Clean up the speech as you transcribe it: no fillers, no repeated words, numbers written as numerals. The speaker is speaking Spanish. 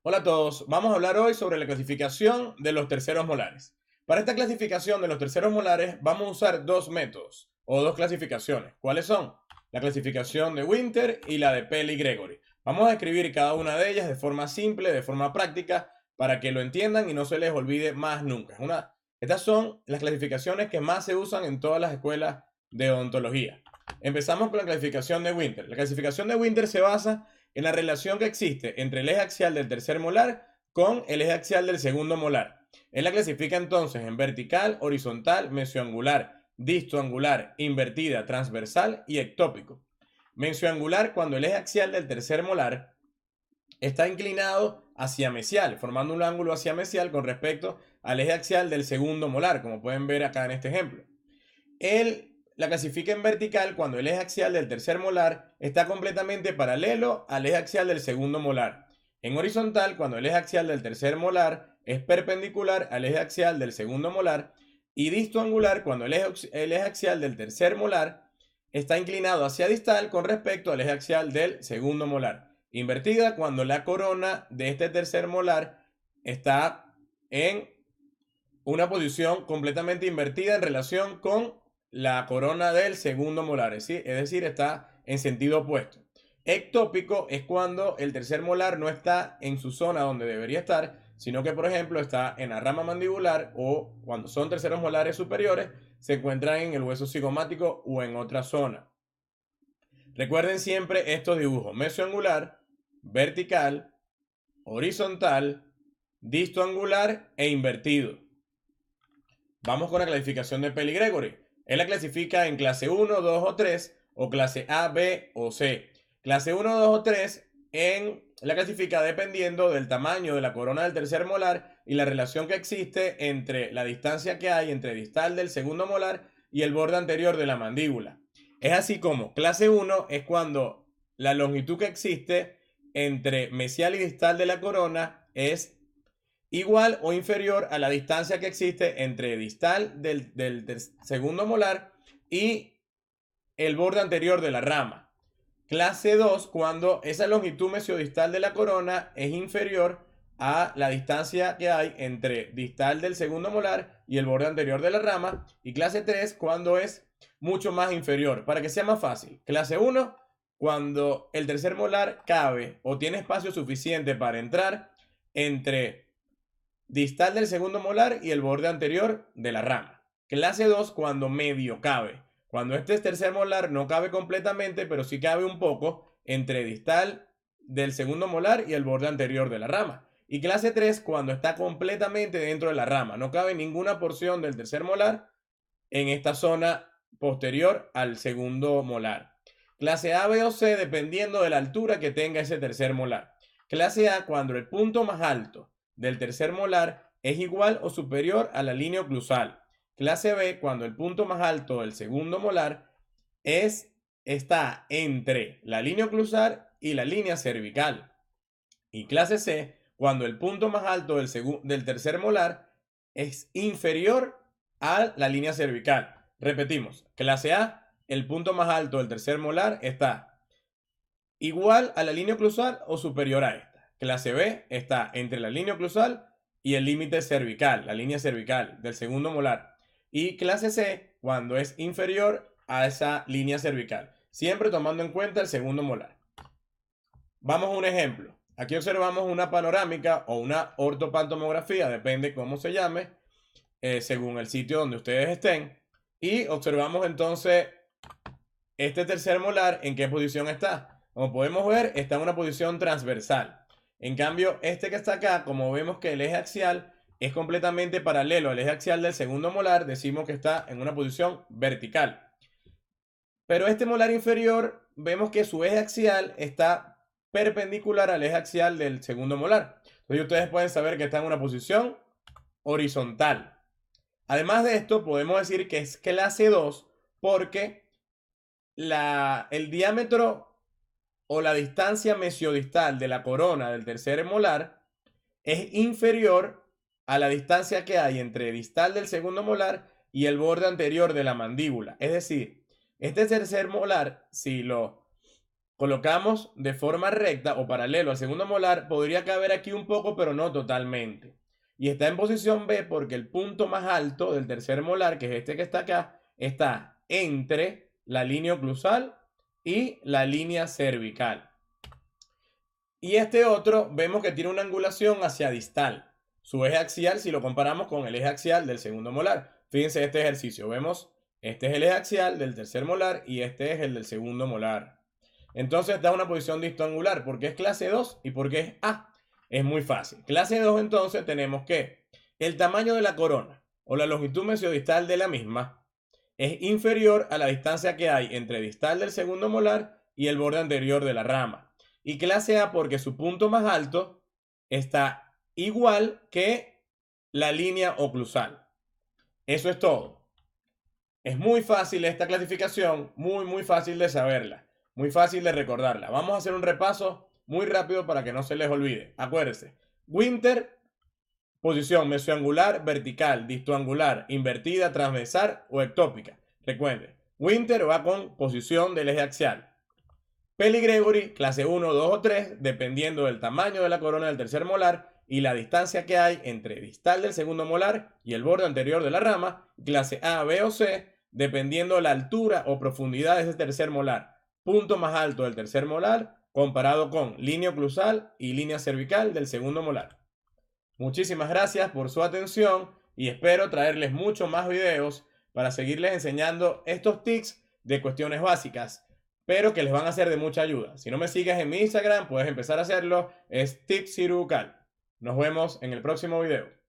Hola a todos, vamos a hablar hoy sobre la clasificación de los terceros molares. Para esta clasificación de los terceros molares vamos a usar dos métodos o dos clasificaciones. ¿Cuáles son? La clasificación de Winter y la de Pell y Gregory. Vamos a escribir cada una de ellas de forma simple, de forma práctica, para que lo entiendan y no se les olvide más nunca. Estas son las clasificaciones que más se usan en todas las escuelas de odontología. Empezamos con la clasificación de Winter. La clasificación de Winter se basa en la relación que existe entre el eje axial del tercer molar con el eje axial del segundo molar. Él la clasifica entonces en vertical, horizontal, mesioangular, distoangular, invertida, transversal y ectópico. Mesioangular cuando el eje axial del tercer molar está inclinado hacia mesial, formando un ángulo hacia mesial con respecto al eje axial del segundo molar, como pueden ver acá en este ejemplo. Él la clasifica en vertical cuando el eje axial del tercer molar está completamente paralelo al eje axial del segundo molar. En horizontal cuando el eje axial del tercer molar es perpendicular al eje axial del segundo molar. Y distoangular cuando el eje axial del tercer molar está inclinado hacia distal con respecto al eje axial del segundo molar. Invertida cuando la corona de este tercer molar está en una posición completamente invertida en relación con la corona del segundo molar, es decir, está en sentido opuesto. Ectópico es cuando el tercer molar no está en su zona donde debería estar, sino que, por ejemplo, está en la rama mandibular o cuando son terceros molares superiores, se encuentran en el hueso cigomático o en otra zona. Recuerden siempre estos dibujos: mesioangular, vertical, horizontal, distoangular e invertido. Vamos con la clasificación de Pell y Gregory. Él la clasifica en clase 1, 2 o 3 o clase A, B o C. Clase 1, 2 o 3 la clasifica dependiendo del tamaño de la corona del tercer molar y la relación que existe entre la distancia que hay entre distal del segundo molar y el borde anterior de la mandíbula. Es así como clase 1 es cuando la longitud que existe entre mesial y distal de la corona es igual o inferior a la distancia que existe entre distal del segundo molar y el borde anterior de la rama. Clase 2, cuando esa longitud mesiodistal de la corona es inferior a la distancia que hay entre distal del segundo molar y el borde anterior de la rama. Y clase 3, cuando es mucho más inferior. Para que sea más fácil, clase 1, cuando el tercer molar cabe o tiene espacio suficiente para entrar entre distal del segundo molar y el borde anterior de la rama. Clase 2, cuando medio cabe. Cuando este tercer molar no cabe completamente, pero sí cabe un poco entre distal del segundo molar y el borde anterior de la rama. Y clase 3, cuando está completamente dentro de la rama. No cabe ninguna porción del tercer molar en esta zona posterior al segundo molar. Clase A, B o C, dependiendo de la altura que tenga ese tercer molar. Clase A, cuando el punto más alto del tercer molar es igual o superior a la línea oclusal. Clase B, cuando el punto más alto del segundo molar está entre la línea oclusal y la línea cervical. Y clase C, cuando el punto más alto del tercer molar es inferior a la línea cervical. Repetimos, clase A, el punto más alto del tercer molar está igual a la línea oclusal o superior a esta. Clase B está entre la línea oclusal y el límite cervical, la línea cervical del segundo molar. Y clase C, cuando es inferior a esa línea cervical, siempre tomando en cuenta el segundo molar. Vamos a un ejemplo. Aquí observamos una panorámica o una ortopantomografía, depende cómo se llame, según el sitio donde ustedes estén. Y observamos entonces este tercer molar, ¿en qué posición está? Como podemos ver, está en una posición transversal. En cambio, este que está acá, como vemos que el eje axial es completamente paralelo al eje axial del segundo molar, decimos que está en una posición vertical. Pero este molar inferior, vemos que su eje axial está perpendicular al eje axial del segundo molar. Entonces ustedes pueden saber que está en una posición horizontal. Además de esto, podemos decir que es clase 2 porque el diámetro o la distancia mesiodistal de la corona del tercer molar es inferior a la distancia que hay entre distal del segundo molar y el borde anterior de la mandíbula. Es decir, este tercer molar, si lo colocamos de forma recta o paralelo al segundo molar, podría caber aquí un poco, pero no totalmente. Y está en posición B porque el punto más alto del tercer molar, que es este que está acá, está entre la línea oclusal y la línea cervical. Y este otro vemos que tiene una angulación hacia distal. Su eje axial, si lo comparamos con el eje axial del segundo molar. Fíjense este ejercicio. Vemos, este es el eje axial del tercer molar y este es el del segundo molar. Entonces da una posición distoangular. ¿Por qué es clase 2 y por qué es A? Es muy fácil. Clase 2 entonces tenemos que el tamaño de la corona o la longitud mesiodistal de la misma es inferior a la distancia que hay entre distal del segundo molar y el borde anterior de la rama. Y clase A porque su punto más alto está igual que la línea oclusal. Eso es todo. Es muy fácil esta clasificación, muy fácil de saberla, muy fácil de recordarla. Vamos a hacer un repaso muy rápido para que no se les olvide. Acuérdense, Winter, posición mesioangular, vertical, distoangular, invertida, transversal o ectópica. Recuerden, Winter va con posición del eje axial. Peli Gregory, clase 1, 2 o 3, dependiendo del tamaño de la corona del tercer molar y la distancia que hay entre distal del segundo molar y el borde anterior de la rama. Clase A, B o C, dependiendo la altura o profundidad de ese tercer molar. Punto más alto del tercer molar comparado con línea oclusal y línea cervical del segundo molar. Muchísimas gracias por su atención y espero traerles muchos más videos para seguirles enseñando estos tips de cuestiones básicas, pero que les van a ser de mucha ayuda. Si no me sigues en mi Instagram, puedes empezar a hacerlo, es Tips Cirucal. Nos vemos en el próximo video.